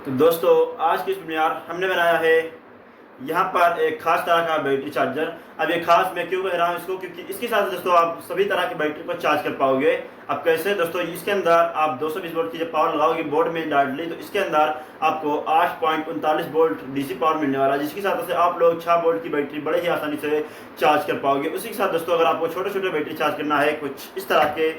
तो दोस्तों आज की इस वीडियो में यार हमने बनाया है यहाँ पर एक खास तरह का बैटरी चार्जर। अब ये खास मैं क्यों कह रहा हूँ इसको, क्योंकि इसके साथ दोस्तों आप सभी तरह की बैटरी को चार्ज कर पाओगे। अब कैसे दोस्तों, इसके अंदर आप 220 वोल्ट की जब पावर लगाओगे बोर्ड में डायरेक्टली, तो इसके अंदर आपको 8.39 वोल्ट डीसी पावर मिलने वाला है, जिसकी साथ से आप लोग 6 वोल्ट की बैटरी बड़े ही आसानी से चार्ज कर पाओगे। उसी के साथ दोस्तों अगर आपको छोटे छोटे बैटरी चार्ज करना है, कुछ इस तरह के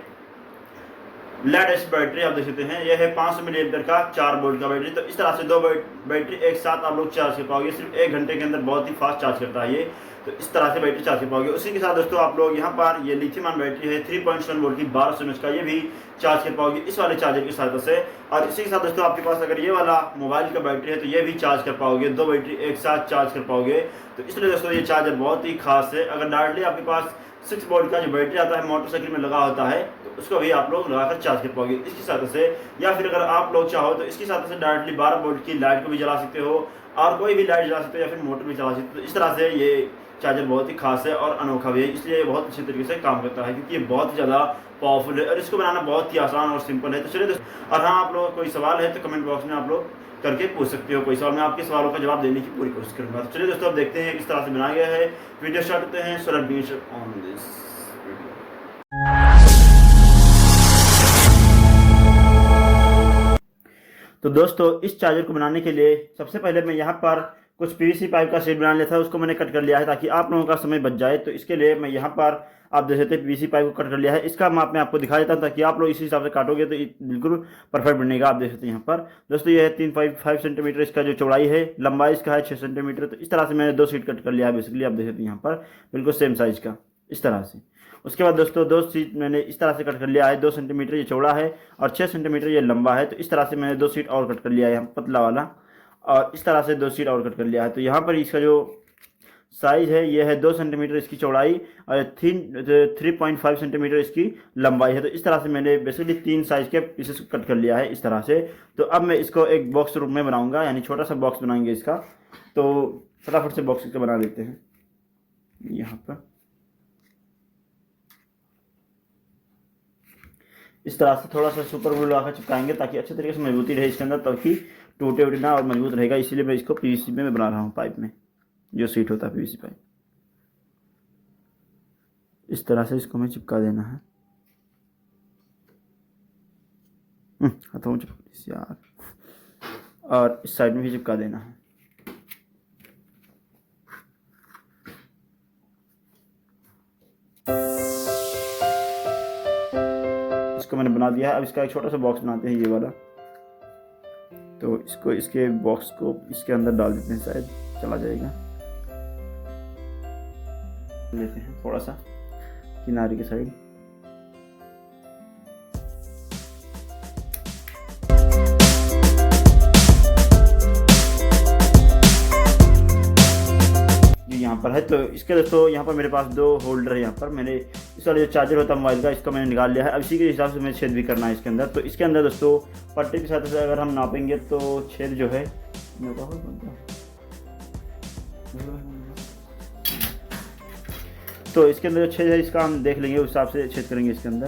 लेड एसिड बैटरी आप देख सकते हैं, यह है 500 मिली एम्पीयर का 4 वोल्ट का बैटरी। तो इस तरह से दो बैटरी एक साथ आप लोग चार्ज कर पाओगे, सिर्फ 1 घंटे के अंदर बहुत ही फास्ट चार्ज करता है ये। तो इस तरह से बैटरी चार्ज कर पाओगे। उसी के साथ दोस्तों आप लोग यहाँ पर ये लिथियम आयन बैटरी है 3.7 वोल्ट की 1200 mAh का, ये भी चार्ज कर पाओगे इस वाले चार्जर की सहायता से। और इसी के साथ दोस्तों आपके पास अगर ये वाला मोबाइल का बैटरी है तो ये भी चार्ज कर पाओगे, दो बैटरी एक साथ चार्ज कर पाओगे। तो इसलिए दोस्तों ये चार्जर बहुत ही खास है। अगर डायरेक्टली आपके पास 6 वोल्ट का जो बैटरी आता है मोटरसाइकिल में लगा होता है, तो उसको भी आप लोग लगाकर चार्ज कर पाओगे इसकी सहायता से। या फिर अगर आप लोग चाहो तो इसकी सहायता से डायरेक्टली 12 वोल्ट की लाइट को भी जला सकते हो, और कोई भी लाइट जला सकते हो, या फिर मोटर भी चला सकते हो। तो इस तरह से ये चार्जर बहुत ही खास है और अनोखा भी है, इसलिए बहुत अच्छे तरीके से काम करता है, क्योंकि ये बहुत ही ज़्यादा पावरफुल है और इसको बनाना बहुत ही आसान और सिंपल है। तो चलिए दोस्तों, और हाँ आप लोगों को कोई सवाल है तो कमेंट बॉक्स में आप लोग करके पूछ सकते हो कोई सवाल, मैं आपके सवालों का जवाब देने की पूरी कोशिश करूंगा। तो चलिए दोस्तों अब देखते हैं किस तरह से बनाया गया है। वीडियो स्टार्ट करते हैं। So let's beat on this video. तो दोस्तों इस चार्जर को बनाने के लिए सबसे पहले मैं यहाँ पर कुछ पीवीसी पाइप का सेट बना लिया था, उसको मैंने कट कर लिया है ताकि आप लोगों का समय बच जाए। तो इसके लिए मैं यहाँ पर आप देख सकते हैं पीवीसी पाइप को कट कर लिया है। इसका माप मैं आपको दिखा देता हूँ ताकि आप लोग इसी हिसाब से काटोगे तो बिल्कुल परफेक्ट बनेगा। आप देख सकते हैं यहाँ पर दोस्तों ये है 3.5 सेंटीमीटर इसका जो चौड़ाई है, लंबाई इसका है 6 सेंटीमीटर। तो इस तरह से मैंने 2 शीट कट कर लिया है बेसिकली, आप देख सकते हैं यहाँ पर बिल्कुल सेम साइज का इस तरह से। उसके बाद दोस्तों 2 शीट मैंने इस तरह से कट कर लिया है, 2 सेंटीमीटर ये चौड़ा है और 6 सेंटीमीटर ये लंबा है। तो इस तरह से मैंने 2 शीट और कट कर लिया है यहाँ पतला वाला, और इस तरह से 2 शीट और कट कर लिया है। तो यहाँ पर इसका जो साइज़ है ये है 2 सेंटीमीटर इसकी चौड़ाई और 3.5 सेंटीमीटर इसकी लंबाई है। तो इस तरह से मैंने बेसिकली 3 साइज़ के पीसेस कट कर लिया है इस तरह से। तो अब मैं इसको एक बॉक्स रूप में बनाऊंगा, यानी छोटा सा बॉक्स बनाएंगे इसका। तो फटाफट से बॉक्स इसका बना लेते हैं। यहाँ पर इस तरह से थोड़ा सा सुपर ग्लू लगाकर चिपकाएंगे ताकि अच्छे तरीके से मजबूती रहे इसके अंदर, ताकि टूटे उटे ना और मजबूत रहेगा। इसीलिए मैं इसको पीवीसी में बना रहा हूँ, पाइप में जो सीट होता है पीवीसी पाइप। इस तरह से इसको हमें चिपका देना है। हाथों में चिपका यार, और इस साइड में भी चिपका देना है। इसको मैंने बना दिया है। अब इसका एक छोटा सा बॉक्स बनाते हैं ये वाला। तो इसको इसके बॉक्स को इसके अंदर डाल देते हैं, शायद चला जाएगा। लेते हैं थोड़ा सा किनारे की साइड। यहाँ पर है। तो इसके दोस्तों यहाँ पर मेरे पास 2 होल्डर है। यहाँ पर मैंने इस वाला जो चार्जर होता है मोबाइल का, इसको मैंने निकाल लिया है। अब इसी के हिसाब से मैं छेद भी करना है इसके अंदर। तो इसके अंदर दोस्तों पट्टी के साथ से अगर हम नापेंगे तो छेद जो है तो इसके अंदर जो छेद है इसका हम देख लेंगे, उस हिसाब से छेद करेंगे इसके अंदर।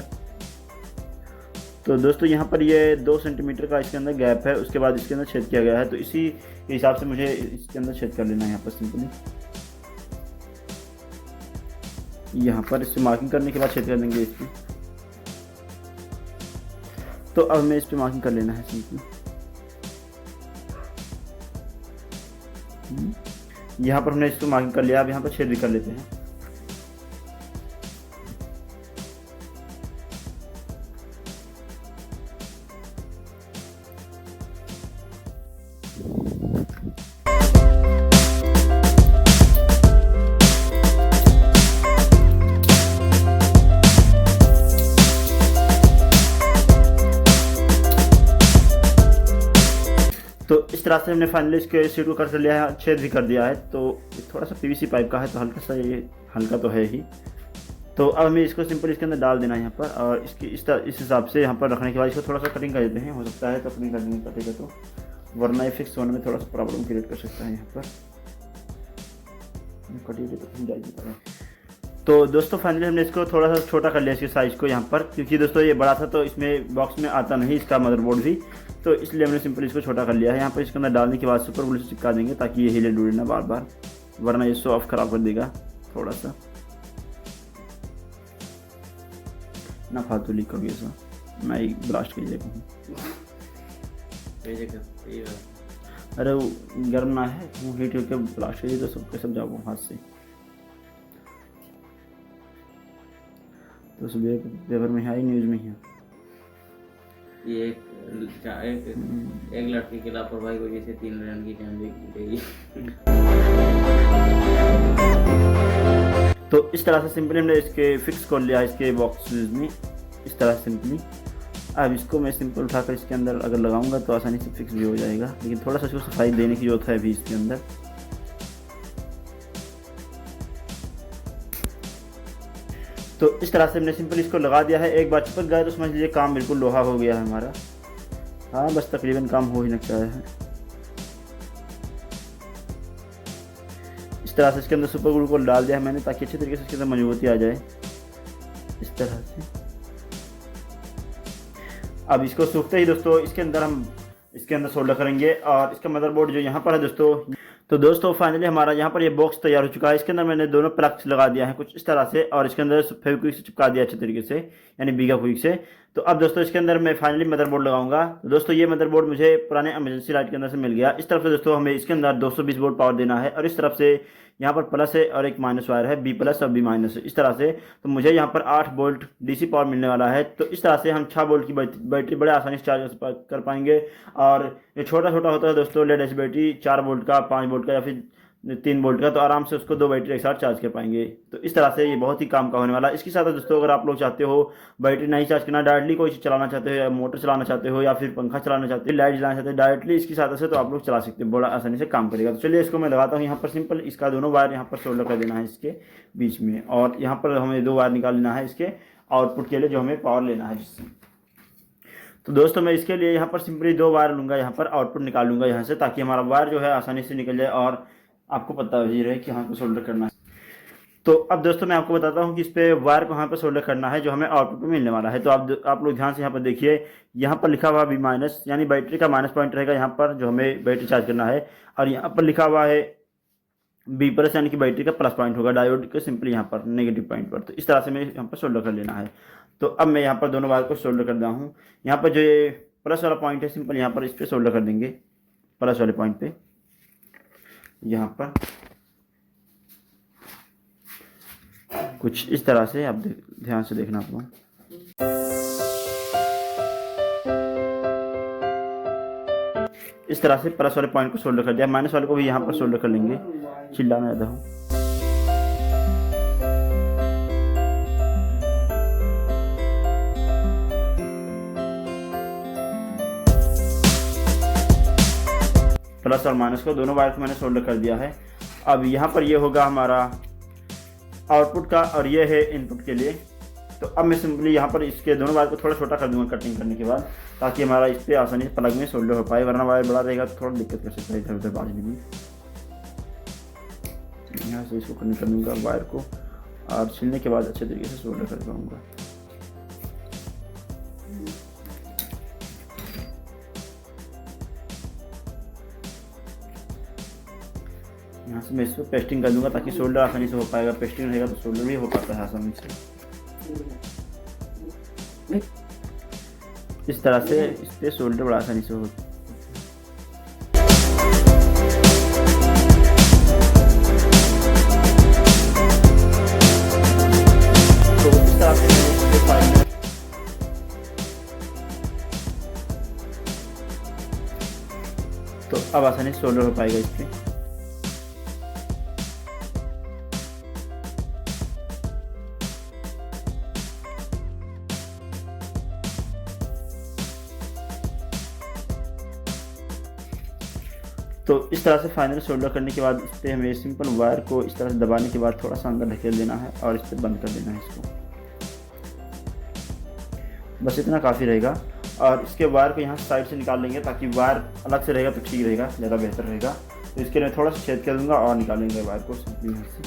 तो दोस्तों यहाँ पर ये 2 सेंटीमीटर का इसके अंदर गैप है, उसके बाद इसके अंदर छेद किया गया है। तो इसी के हिसाब से मुझे इसके अंदर छेद कर लेना है यहाँ पर सिंपली। यहाँ पर इससे मार्किंग करने के बाद छेद कर देंगे इसकी। तो अब हमें इस पर मार्किंग कर लेना है सिंपली। यहाँ पर हमने इसको मार्किंग कर लिया। अब यहाँ पर छेद भी कर लेते हैं। तो इस तरह से हमने फाइनली इसके सीट को कर लिया है, छेद भी कर दिया है। तो थोड़ा सा पीवीसी पाइप का है तो हल्का सा ये हल्का तो है ही। तो अब हमें इसको सिंपल इसके अंदर डाल देना है यहाँ पर, और इसकी इस हिसाब से यहाँ पर रखने के बाद इसको थोड़ा सा कटिंग कर देते हैं। हो सकता है तो कटिंग कर देंगे, कटेगा तो, वरना ये फिक्स होने में थोड़ा सा प्रॉब्लम क्रिएट कर सकता है यहाँ पर। कटिंग तो दोस्तों फाइनली हमने इसको थोड़ा सा छोटा कर लिया इसके साइज़ को यहाँ पर, क्योंकि दोस्तों ये बड़ा था तो इसमें बॉक्स में आता नहीं इसका मदरबोर्ड भी। तो इसलिए हमने सिंपल इसको छोटा कर लिया है। यहाँ पर इसके अंदर डालने के बाद सुपर ग्लू से चिपका देंगे ताकि ये हिले डुले ना बार बार, वरना ये सॉफ्ट ख़राब कर देगा थोड़ा सा ना, फालतू लीक हो गया ऐसा। मैं एक ब्लास्ट कर देता हूँ। अरे वो गर्म ना है, वो हीट होकर ब्लास्ट करिए तो सबके सब जाओ हाथ से। तो सुबह पेपर में है, न्यूज़ में है ये एक लड़की की लापरवाही की वजह से 3 रन की जान गई। तो इस तरह से सिंपली हमने इसके फिक्स कर लिया इसके बॉक्सेस में, इस तरह से सिंपली। अब इसको मैं सिंपल उठाकर इसके अंदर अगर लगाऊंगा तो आसानी से फिक्स भी हो जाएगा, लेकिन थोड़ा सा इसको सफाई देने की जरूरत है अभी इसके अंदर। तो इस तरह से हमने सिंपल इसको लगा दिया है। एक बार चिपक गया तो समझ लीजिए काम बिल्कुल लोहा हो गया है हमारा। हाँ बस तकरीबन काम हो ही लगता है। इस तरह से इसके अंदर सुपर ग्लू को डाल दिया है मैंने ताकि अच्छे तरीके से इसके अंदर मजबूती आ जाए, इस तरह से। अब इसको सूखते ही दोस्तों इसके अंदर हम इसके अंदर सोल्डर करेंगे। और इसका मदरबोर्ड जो यहाँ पर है दोस्तों, तो दोस्तों फाइनली हमारा यहाँ पर ये बॉक्स तैयार हो चुका है। इसके अंदर मैंने दोनों प्लग्स लगा दिया है कुछ इस तरह से, और इसके अंदर फेविक्विक से चिपका दिया अच्छे तरीके से, यानी बीगा क्विक से। तो अब दोस्तों इसके अंदर मैं फाइनली मदरबोर्ड लगाऊंगा। तो दोस्तों ये मदरबोर्ड मुझे पुराने इमरजेंसी लाइट के अंदर से मिल गया। इस तरफ से दोस्तों हमें इसके अंदर 220 वोल्ट पावर देना है, और इस तरफ से यहाँ पर प्लस है और एक माइनस वायर है, बी प्लस और बी माइनस इस तरह से। तो मुझे यहाँ पर 8 वोल्ट डीसी पावर मिलने वाला है। तो इस तरह से हम 6 वोल्ट की बैटरी बड़े आसानी से चार्ज कर पाएंगे। और ये छोटा छोटा होता है दोस्तों लेड एच बैटरी, 4 वोल्ट का, 5 वोल्ट का या फिर 3 वोल्ट का, तो आराम से उसको 2 बैटरी एक साथ चार्ज कर पाएंगे। तो इस तरह से ये बहुत ही काम का होने वाला है। इसके साथ दोस्तों अगर आप लोग चाहते हो बैटरी नहीं चार्ज करना, डायरेक्टली कोई चीज़ चलाना चाहते हो, या मोटर चलाना चाहते हो, या फिर पंखा चलाना चाहते हो, लाइट जलाना चाहते हो डायरेक्टली इसकी साथ से, तो आप लोग चला सकते हो, बड़ा आसानी से काम करेगा। तो चलिए इसको मैं लगाता हूँ यहाँ पर सिंपल। इसका दोनों वायर यहाँ पर सोल्डर कर देना है इसके बीच में, और यहाँ पर हमें 2 वायर निकाल लेना है इसके आउटपुट के लिए जो हमें पावर लेना है जिससे। तो दोस्तों मैं इसके लिए यहाँ पर सिंपली 2 वायर लूँगा, यहाँ पर आउटपुट निकाल लूँगा यहाँ से, ताकि हमारा वायर जो है आसानी से निकल जाए और आपको पता ही रहे कि हाँ को सोल्डर करना है। तो अब दोस्तों मैं आपको बताता हूँ कि इस पे वायर को यहाँ पर सोल्डर करना है जो हमें आउटपुट में मिलने वाला है। तो आप लोग ध्यान से यहाँ पर देखिए, यहाँ पर लिखा हुआ बी माइनस, यानी बैटरी का माइनस पॉइंट रहेगा यहाँ पर जो हमें बैटरी चार्ज करना है, और यहाँ पर लिखा हुआ है बी प्लस, यानी कि बैटरी का प्लस पॉइंट होगा डायोड के सिंपली यहाँ पर नेगेटिव पॉइंट पर। तो इस तरह से मैं यहाँ पर सोल्डर कर लेना है। तो अब मैं यहाँ पर दोनों वायर को सोल्डर कर रहा हूँ। यहाँ पर जो ये प्लस वाला पॉइंट है सिंपल यहाँ पर इस पर सोल्डर कर देंगे, प्लस वाले पॉइंट पे यहाँ पर कुछ इस तरह से। आप ध्यान से देखना आप लोग। इस तरह से प्लस वाले पॉइंट को सोल्डर कर दिया, माइनस वाले को भी यहाँ पर सोल्डर कर लेंगे, चिल्लाना ज़्यादा हो। प्लस और माइनस को दोनों वायर को मैंने सोल्डर कर दिया है। अब यहाँ पर ये होगा हमारा आउटपुट का, और ये है इनपुट के लिए। तो अब मैं सिंपली यहाँ पर इसके दोनों वायर को थोड़ा छोटा कर दूंगा कटिंग करने के बाद, ताकि हमारा इस पर आसानी से प्लग में सोल्डर हो पाए, वरना वायर बड़ा रहेगा तो थोड़ा दिक्कत कर सकता है इधर उधर बाजने में। यहाँ से इसको कनेक्ट कर दूँगा वायर को, और छिलने के बाद अच्छे तरीके से सोल्डर कर पाऊँगा। यहाँ से मैं इसको पेस्टिंग कर दूंगा ताकि सोल्डर आसानी से हो पाएगा। पेस्टिंग रहेगा तो सोल्डर भी हो पाता है आसानी से। इस तरह से इस पर सोल्डर बड़ा आसानी से हो। तो इस तरह से तो अब आसानी से सोल्डर हो पाएगा इस पर। तो इस तरह से फाइनल सोल्डर करने के बाद इस पर हमें सिंपल वायर को इस तरह से दबाने के बाद थोड़ा सा अंदर ढकेल देना है, और इस पर बंद कर देना है इसको। बस इतना काफ़ी रहेगा। और इसके वायर को यहाँ साइड से निकाल लेंगे, ताकि वायर अलग से रहेगा तो ठीक रहेगा, ज़्यादा बेहतर रहेगा। तो इसके लिए थोड़ा सा छेद कर दूँगा और निकालेंगे वायर को सिंपली यहाँ से।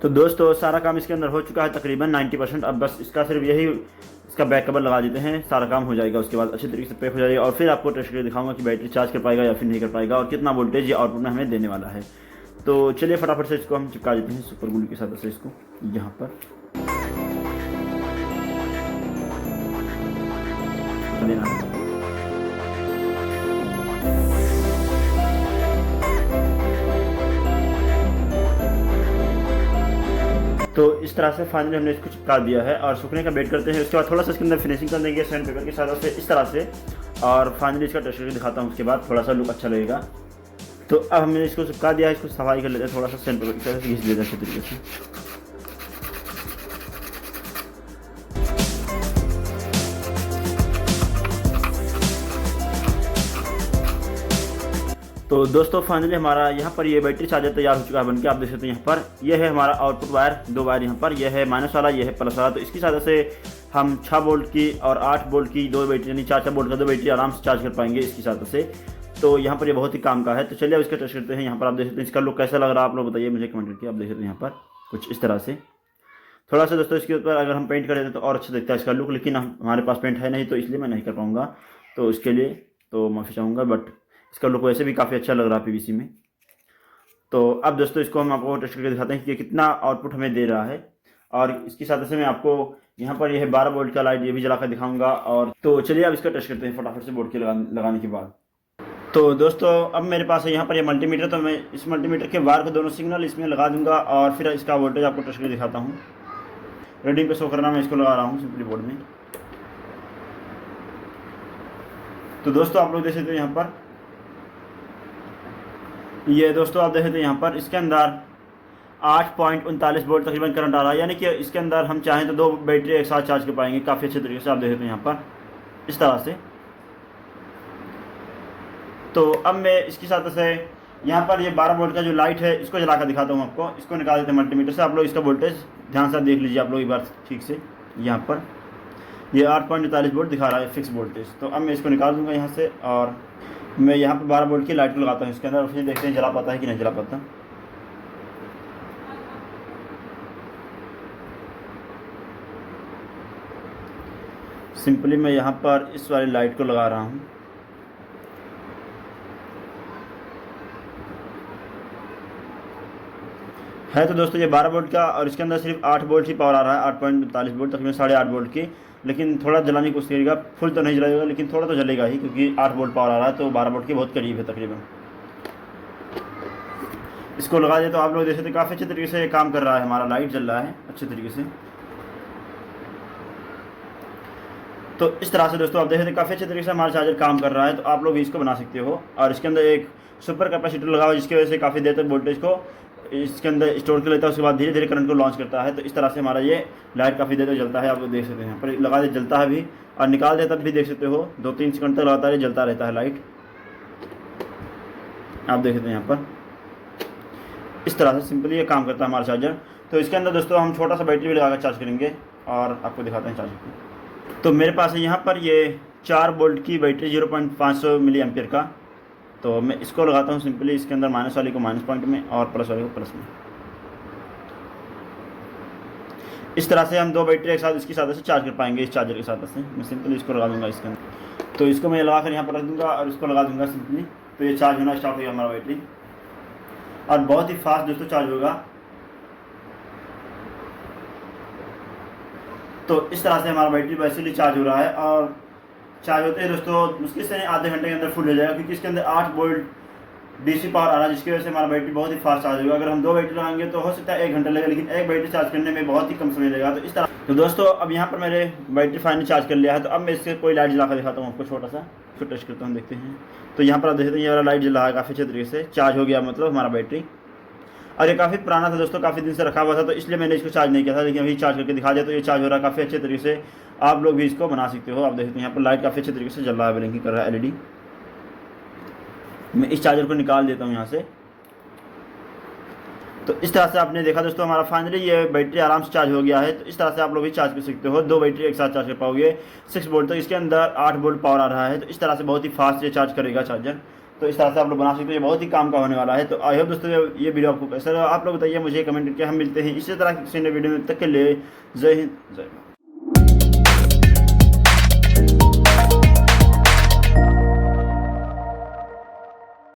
तो दोस्तों सारा काम इसके अंदर हो चुका है तकरीबन 90%। अब बस इसका सिर्फ यही इसका बैक कवर लगा देते हैं, सारा काम हो जाएगा। उसके बाद अच्छी तरीके से पैक हो जाएगा और फिर आपको टेस्ट करके दिखाऊंगा कि बैटरी चार्ज कर पाएगा या फिर नहीं कर पाएगा और कितना वोल्टेज ये आउटपुट में हमें देने वाला है। तो चलिए फटाफट से इसको हम चिपका देते हैं सुपर ग्लू के साथ से इसको यहाँ पर देना है। तो इस तरह से फाइनली हमने इसको चिपका दिया है और सूखने का वेट करते हैं। उसके बाद थोड़ा सा इसके अंदर फिनिशिंग कर देंगे सैंड पेपर के साथ से इस तरह से, और फाइनली इसका टेस्ट करके दिखाता हूँ। उसके बाद थोड़ा सा लुक अच्छा लगेगा। तो अब हमने इसको चिपका दिया है, इसको सफाई कर लेते हैं, थोड़ा सा सैंड पेपर की तरह से घिस देते हैं अच्छे तरीके से। तो दोस्तों फाइनली हमारा यहाँ पर ये बैटरी चार्जर तैयार हो चुका है बनके। आप देख सकते हैं यहाँ पर ये है हमारा आउटपुट वायर, 2 वायर यहाँ पर, यह है माइनस वाला, ये है प्लस वाला। तो इसकी सहायता से हम 6 वोल्ट की और 8 वोल्ट की 2 बैटरी यानी 4 वोल्ट का 2 बैटरी आराम से चार्ज कर पाएंगे इसकी सहायता से। तो यहाँ पर ये बहुत ही काम का है। तो चलिए अब इसका टेस्ट करते हैं। यहाँ पर आप देख सकते हैं इसका लुक कैसा लग रहा है, आप लोग बताइए मुझे कमेंट करके। आप देख सकते हैं यहाँ पर कुछ इस तरह से, थोड़ा सा दोस्तों इसके ऊपर अगर हम पेंट कर देते तो और अच्छा दिखता है इसका लुक, लेकिन हमारे पास पेंट है नहीं तो इसलिए मैं नहीं कर पाऊँगा, तो उसके लिए तो माफ़ी चाहूँगा। बट इसका लुक वैसे भी काफ़ी अच्छा लग रहा है पीवीसी में। तो अब दोस्तों इसको हम आपको टेस्ट करके दिखाते हैं कि कितना आउटपुट हमें दे रहा है। और इसकी साथ से मैं आपको यहाँ पर यह 12 वोल्ट का लाइट ये भी जला कर दिखाऊंगा। और तो चलिए अब इसका टेस्ट करते हैं फटाफट से बोर्ड के लगाने के बाद। तो दोस्तों अब मेरे पास है यहाँ पर ये मल्टीमीटर, तो मैं इस मल्टीमीटर के वायर को दोनों सिग्नल इसमें लगा दूंगा और फिर इसका वोल्टेज आपको टेस्ट करके दिखाता हूँ। रीडिंग पे शो करना मैं इसको लगा रहा हूँ सिंपली बोर्ड में। तो दोस्तों आप लोग देख सकते हैं यहाँ पर ये दोस्तों आप देख सकते हैं यहाँ पर इसके अंदर 8.39 वोल्ट तकरीबन करंट आ रहा है, यानी कि इसके अंदर हम चाहें तो 2 बैटरी एक साथ चार्ज कर पाएंगे काफ़ी अच्छे तरीके से। आप देख सकते हैं यहाँ पर इस तरह से। तो अब मैं इसके साथ से यहाँ पर ये 12 वोल्ट का जो लाइट है इसको जला कर दिखाता हूँ आपको। इसको निकाल देते हैं मल्टीमीटर से। आप लोग इसका वोल्टेज ध्यान से देख लीजिए आप लोग एक बार ठीक से। यहाँ पर ये 8.39 वोल्ट दिखा रहा है फिक्स वोल्टेज। तो अब मैं इसको निकाल दूँगा यहाँ से और मैं यहाँ पर 12 वोल्ट की लाइट को लगाता हूँ इसके अंदर, फिर देखते हैं जला पाता है कि नहीं जला पाता। सिंपली मैं यहाँ पर इस वाली लाइट को लगा रहा हूँ। है तो दोस्तों ये 12 वोल्ट का और इसके अंदर सिर्फ 8 वोल्ट ही पावर आ रहा है, 8.45 वोल्ट तकरीबन 8.5 वोल्ट की। लेकिन थोड़ा जलाने की कोशिश करिएगा, फुल तो नहीं जलाएगा लेकिन थोड़ा तो जलेगा ही, क्योंकि 8 वोल्ट पावर आ रहा है तो 12 वोल्ट के बहुत करीब है तकरीबन। इसको लगा दे तो आप लोग देख सकते काफ़ी अच्छे तरीके से काम कर रहा है, हमारा लाइट जल रहा है अच्छे तरीके से। तो इस तरह से दोस्तों आप देख सकते काफ़ी अच्छे तरीके से हमारा चार्जर काम कर रहा है। तो आप लोग भी इसको बना सकते हो। और इसके अंदर एक सुपर कैपेसिटर लगा हुआ जिसकी वजह से काफ़ी देर तक वोल्टेज को इसके अंदर स्टोर कर लेता है, उसके बाद धीरे धीरे करंट को लॉन्च करता है। तो इस तरह से हमारा ये लाइट काफ़ी देर तक जलता है। आप लोग देख सकते हैं यहाँ पर लगा दे जलता है भी और निकाल दे तब भी देख सकते हो 2-3 सेकंड तक लगातार जलता रहता है लाइट। आप देख सकते हैं यहाँ पर इस तरह से सिंपली ये काम करता है हमारा चार्जर। तो इसके अंदर दोस्तों हम छोटा सा बैटरी भी लगा कर चार्ज करेंगे और आपको दिखाते हैं चार्जर को। तो मेरे पास है यहाँ पर ये 4 वोल्ट की बैटरी 0.500 मिली एम्पियर का। तो मैं इसको लगाता हूँ सिंपली इसके अंदर, माइनस वाले को माइनस पॉइंट में और प्लस वाले को प्लस में। इस तरह से हम 2 बैटरी एक साथ इसकी साथ से चार्ज कर पाएंगे इस चार्जर के साथ से। मैं सिंपली इसको लगा दूंगा इसके अंदर। तो इसको मैं लगा कर यहाँ पर रख दूँगा और इसको लगा दूँगा सिंपली। तो ये चार्ज होना स्टार्ट हो गया हमारा बैटरी और बहुत ही फास्ट दोस्तों चार्ज होगा। तो इस तरह से हमारा बैटरी वैसे चार्ज हो रहा है और चार्ज होते हैं दोस्तों मुश्किल से आधे घंटे के अंदर फुल हो जाएगा, क्योंकि इसके अंदर 8 वोल्ट डीसी पावर आ रहा है, जिसकी वजह से हमारा बैटरी बहुत ही फास्ट चार्ज होगा। अगर हम 2 बैटरी लगाएंगे तो हो सकता है 1 घंटा लगेगा, लेकिन एक बैटरी चार्ज करने में बहुत ही कम समय लगेगा। तो इस तरह तो दोस्तों अब यहाँ पर मैंने बैटरी फाइनली चार्ज कर लिया है। तो अब मैं इससे कोई लाइट जला कर दिखाता हूँ आपको, छोटा सा इसको टेस्ट करता हूँ, देखते हैं। तो यहाँ पर आप देखते हैं ये वाला लाइट जला है काफ़ी अच्छे तरीके से, चार्ज हो गया मतलब हमारा बैटरी। और ये काफ़ी पुराना था दोस्तों, काफ़ी दिन से रखा हुआ था, तो इसलिए मैंने इसको चार्ज नहीं किया था, लेकिन अभी चार्ज करके दिखा दिया तो ये चार्ज हो रहा है काफ़ी अच्छे तरीके से। आप लोग भी इसको बना सकते हो। आप देखते हैं यहाँ पर लाइट काफ़ी अच्छे तरीके से जल रहा है, ब्लिंकिंग कर रहा है एलईडी। मैं इस चार्जर को निकाल देता हूँ यहाँ से। तो इस तरह से आपने देखा दोस्तों हमारा फाइनली ये बैटरी आराम से चार्ज हो गया है। तो इस तरह से आप लोग भी चार्ज कर सकते हो, 2 बैटरी एक साथ चार्ज कर पाओगे 6 वोल्ट। तो इसके अंदर 8 वोल्ट पावर आ रहा है। तो इस तरह से बहुत ही फास्ट ये चार्ज करेगा चार्जर। तो इस तरह से आप लोग बना सकते हो, ये बहुत ही काम का होने वाला है। तो आई होप दोस्तों ये वीडियो आपको कैसा लगा आप लोग बताइए मुझे कमेंट करके। हम मिलते हैं इसी तरह की किसी नए वीडियो में, तक के लिए जय हिंद जय भारत।